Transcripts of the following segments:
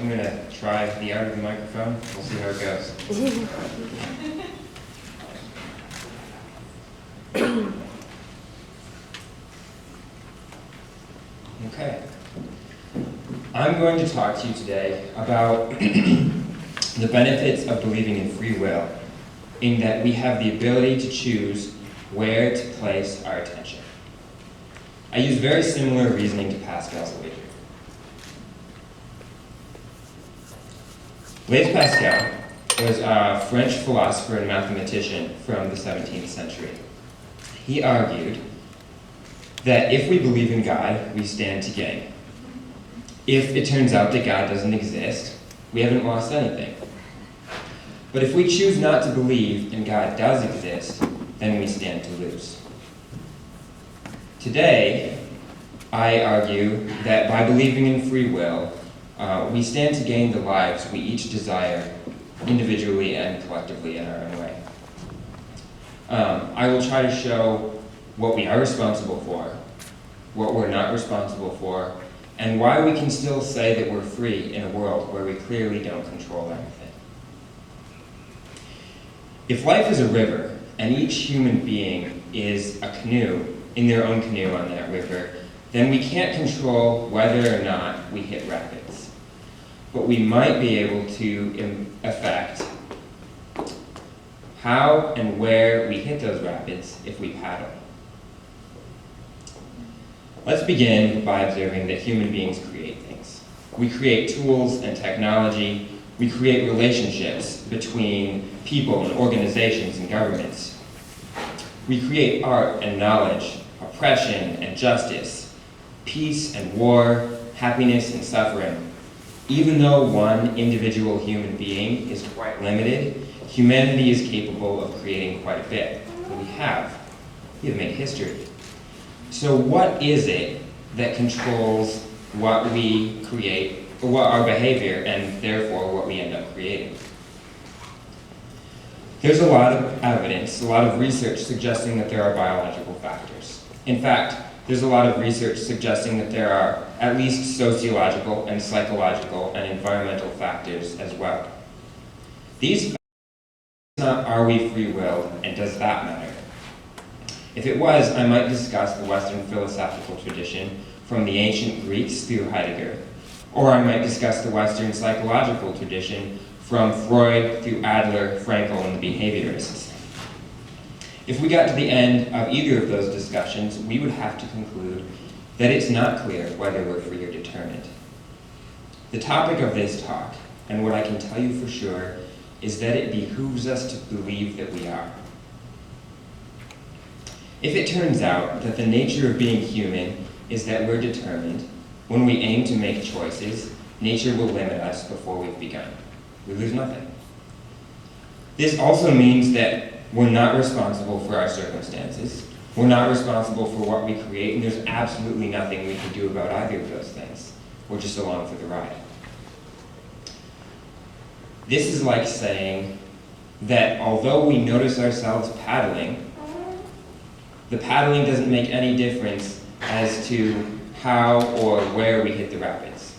I'm going to try the art of the microphone. We'll see how it goes. Okay. I'm going to talk to you today about the benefits of believing in free will, in that we have the ability to choose where to place our attention. I use very similar reasoning to Pascal's Wager. Blaise Pascal was a French philosopher and mathematician from the 17th century. He argued that if we believe in God, we stand to gain. If it turns out that God doesn't exist, we haven't lost anything. But if we choose not to believe and God does exist, then we stand to lose. Today, I argue that by believing in free will, we stand to gain the lives we each desire, individually and collectively in our own way. I will try to show what we are responsible for, what we're not responsible for, and why we can still say that we're free in a world where we clearly don't control everything. If life is a river, and each human being is a canoe, in their own canoe on that river, then we can't control whether or not we hit rapids. But we might be able to affect how and where we hit those rapids if we paddle. Let's begin by observing that human beings create things. We create tools and technology. We create relationships between people and organizations and governments. We create art and knowledge, oppression and justice, peace and war, happiness and suffering. Even though one individual human being is quite limited, humanity is capable of creating quite a bit. We have made history. So what is it that controls what we create, or what our behavior, and therefore what we end up creating? There's a lot of evidence, a lot of research suggesting that there are biological factors. In fact, there's a lot of research suggesting that there are at least sociological and psychological and environmental factors as well. These factors are we free-willed, and does that matter? If it was, I might discuss the Western philosophical tradition from the ancient Greeks through Heidegger, or I might discuss the Western psychological tradition from Freud through Adler, Frankl, and the behaviorists. If we got to the end of either of those discussions, we would have to conclude that it's not clear whether we're free or determined. The topic of this talk, and what I can tell you for sure, is that it behooves us to believe that we are. If it turns out that the nature of being human is that we're determined, when we aim to make choices, nature will limit us before we've begun. We lose nothing. This also means that we're not responsible for our circumstances. We're not responsible for what we create, and there's absolutely nothing we can do about either of those things. We're just along for the ride. This is like saying that although we notice ourselves paddling, the paddling doesn't make any difference as to how or where we hit the rapids.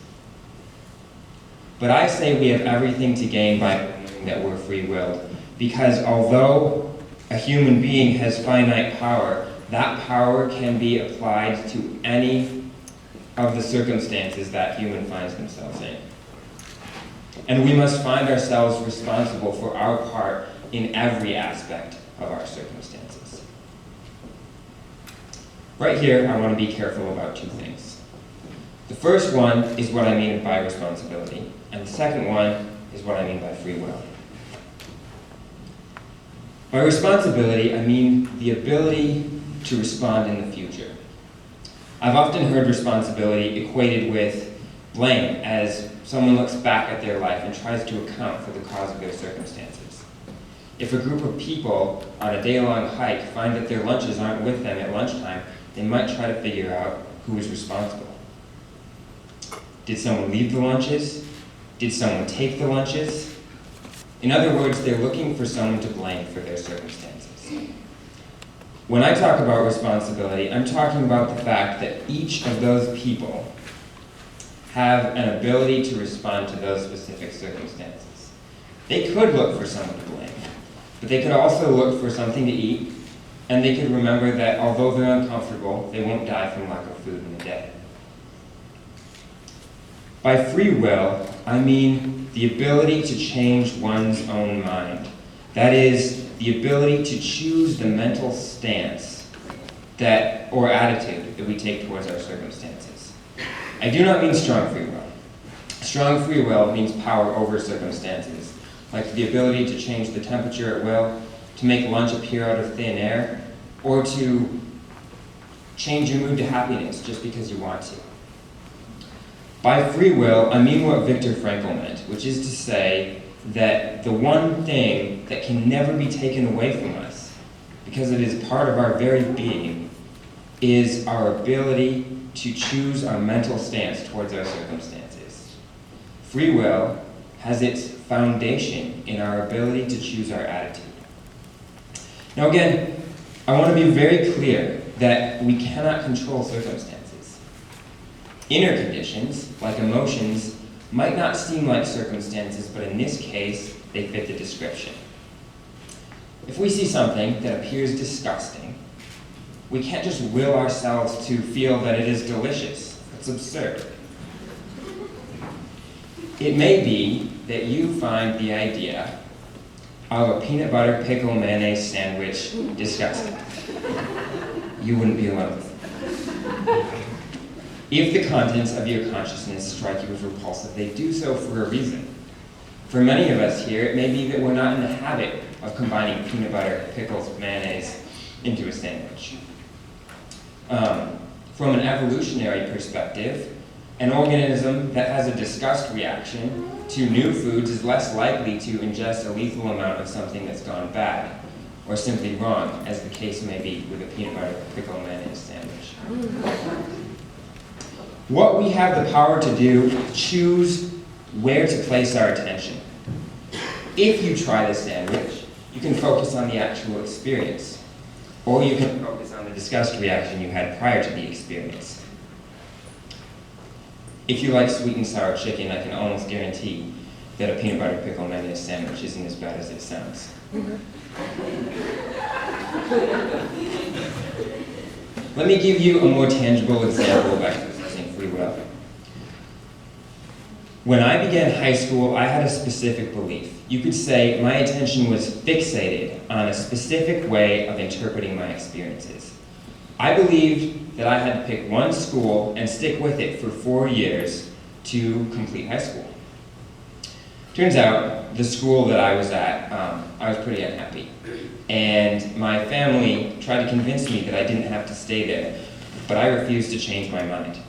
But I say we have everything to gain by believing that we're free-willed, because although a human being has finite power, that power can be applied to any of the circumstances that human finds themselves in. And we must find ourselves responsible for our part in every aspect of our circumstances. Right here, I want to be careful about two things. The first one is what I mean by responsibility, and the second one is what I mean by free will. By responsibility, I mean the ability to respond in the future. I've often heard responsibility equated with blame, as someone looks back at their life and tries to account for the cause of their circumstances. If a group of people on a day-long hike find that their lunches aren't with them at lunchtime, they might try to figure out who is responsible. Did someone leave the lunches? Did someone take the lunches? In other words, they're looking for someone to blame for their circumstances. When I talk about responsibility, I'm talking about the fact that each of those people have an ability to respond to those specific circumstances. They could look for someone to blame, but they could also look for something to eat, and they could remember that although they're uncomfortable, they won't die from lack of food in a day. By free will, I mean the ability to change one's own mind. That is, the ability to choose the mental stance or attitude that we take towards our circumstances. I do not mean strong free will. Strong free will means power over circumstances, like the ability to change the temperature at will, to make lunch appear out of thin air, or to change your mood to happiness just because you want to. By free will, I mean what Viktor Frankl meant, which is to say that the one thing that can never be taken away from us, because it is part of our very being, is our ability to choose our mental stance towards our circumstances. Free will has its foundation in our ability to choose our attitude. Now again, I want to be very clear that we cannot control circumstances. Inner conditions, like emotions, might not seem like circumstances, but in this case, they fit the description. If we see something that appears disgusting, we can't just will ourselves to feel that it is delicious. It's absurd. It may be that you find the idea of a peanut butter pickle mayonnaise sandwich disgusting. You wouldn't be alone. If the contents of your consciousness strike you as repulsive, they do so for a reason. For many of us here, it may be that we're not in the habit of combining peanut butter, pickles, mayonnaise into a sandwich. From an evolutionary perspective, an organism that has a disgust reaction to new foods is less likely to ingest a lethal amount of something that's gone bad, or simply wrong, as the case may be with a peanut butter, pickle, mayonnaise sandwich. What we have the power to do is choose where to place our attention. If you try the sandwich, you can focus on the actual experience, or you can focus on the disgust reaction you had prior to the experience. If you like sweet and sour chicken, I can almost guarantee that a peanut butter pickle mayonnaise sandwich isn't as bad as it sounds. Let me give you a more tangible example of exercising free will. When I began high school, I had a specific belief. You could say my attention was fixated on a specific way of interpreting my experiences. I believed that I had to pick one school and stick with it for 4 years to complete high school. Turns out, the school that I was at, I was pretty unhappy. And my family tried to convince me that I didn't have to stay there, but I refused to change my mind.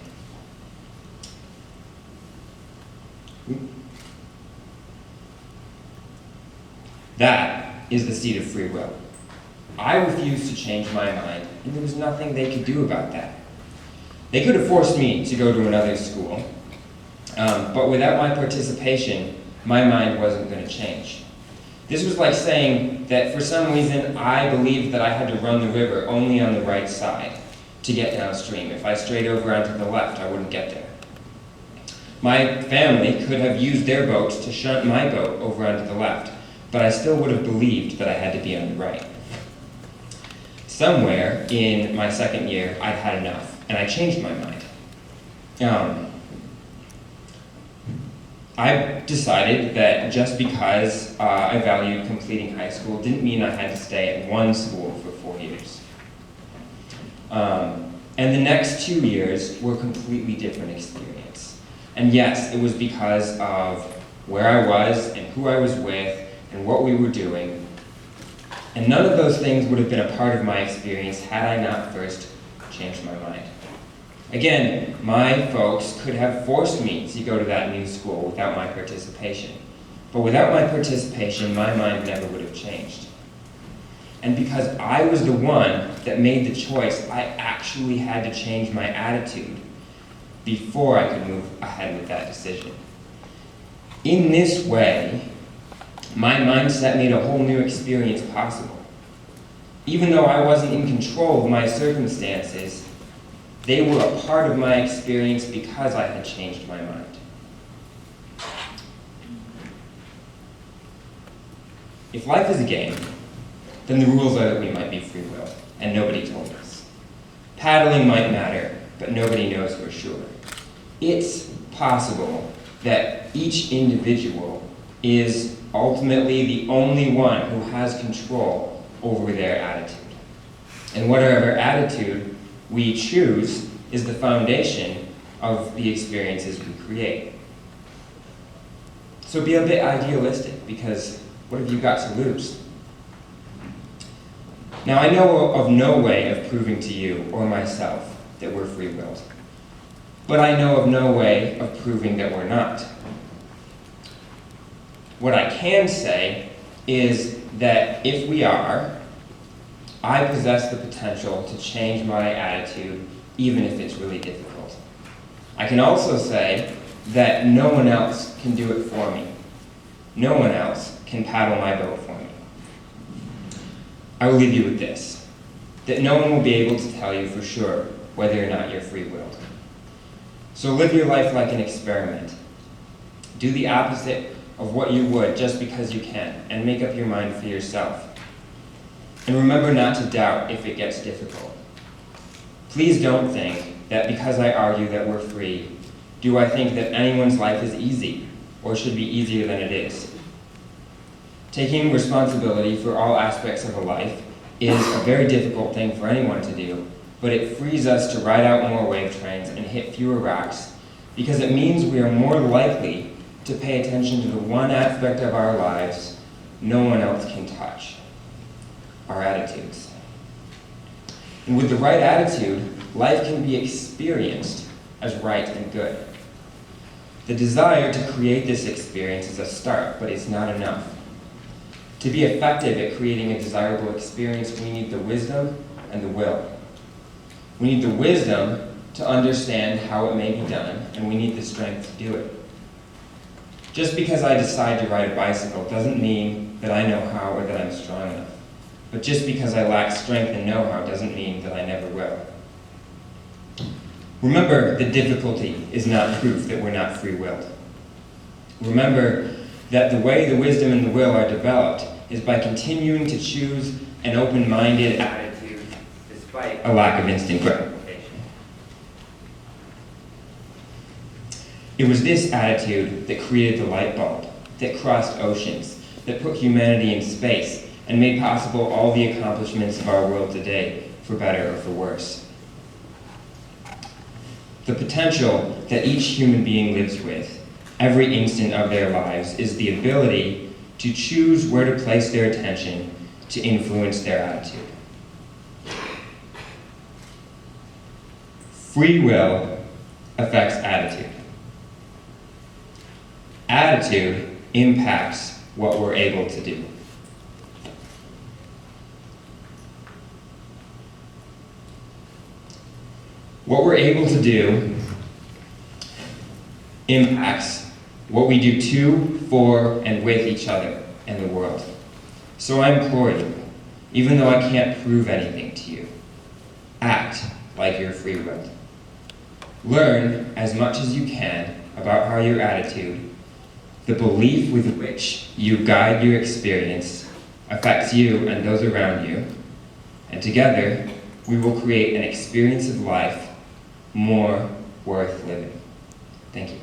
That is the seat of free will. I refused to change my mind, and there was nothing they could do about that. They could have forced me to go to another school, but without my participation, my mind wasn't going to change. This was like saying that for some reason I believed that I had to run the river only on the right side to get downstream. If I strayed over onto the left, I wouldn't get there. My family could have used their boats to shunt my boat over onto the left, but I still would have believed that I had to be on the right. Somewhere in my second year, I'd had enough, and I changed my mind. I decided that just because I valued completing high school didn't mean I had to stay at one school for 4 years. And the next 2 years were a completely different experience. And yes, it was because of where I was and who I was with and what we were doing. And none of those things would have been a part of my experience had I not first changed my mind. Again, my folks could have forced me to go to that new school without my participation. But without my participation, my mind never would have changed. And because I was the one that made the choice, I actually had to change my attitude before I could move ahead with that decision. In this way, my mindset made a whole new experience possible. Even though I wasn't in control of my circumstances, They were a part of my experience because I had changed my mind. If life is a game, then the rules are that we might be free will, and nobody told us. Paddling might matter, but nobody knows for sure. It's possible that each individual is ultimately the only one who has control over their attitude. And whatever attitude we choose is the foundation of the experiences we create. So be a bit idealistic, because what have you got to lose? Now, I know of no way of proving to you or myself that we're free-willed, but I know of no way of proving that we're not. What I can say is that if we are, I possess the potential to change my attitude, even if it's really difficult. I can also say that no one else can do it for me. No one else can paddle my boat for me. I will leave you with this, that no one will be able to tell you for sure whether or not you're free-willed. So live your life like an experiment. Do the opposite of what you would just because you can, and make up your mind for yourself. And remember not to doubt if it gets difficult. Please don't think that because I argue that we're free, do I think that anyone's life is easy, or should be easier than it is. Taking responsibility for all aspects of a life is a very difficult thing for anyone to do, but it frees us to ride out more wave trains and hit fewer rocks, because it means we are more likely to pay attention to the one aspect of our lives no one else can touch: our attitudes. And with the right attitude, life can be experienced as right and good. The desire to create this experience is a start, but it's not enough. To be effective at creating a desirable experience, we need the wisdom and the will. We need the wisdom to understand how it may be done, and we need the strength to do it. Just because I decide to ride a bicycle doesn't mean that I know how or that I'm strong enough. But just because I lack strength and know-how doesn't mean that I never will. Remember that difficulty is not proof that we're not free-willed. Remember that the way the wisdom and the will are developed is by continuing to choose an open-minded attitude despite a lack of instant gratification. It was this attitude that created the light bulb, that crossed oceans, that put humanity in space, and made possible all the accomplishments of our world today, for better or for worse. The potential that each human being lives with, every instant of their lives, is the ability to choose where to place their attention to influence their attitude. Free will affects attitude. Attitude impacts what we're able to do. What we're able to do impacts what we do to, for, and with each other and the world. So I implore you, even though I can't prove anything to you, act like you're free-willed. Learn as much as you can about how your attitude, the belief with which you guide your experience, affects you and those around you, and together we will create an experience of life more worth living. Thank you.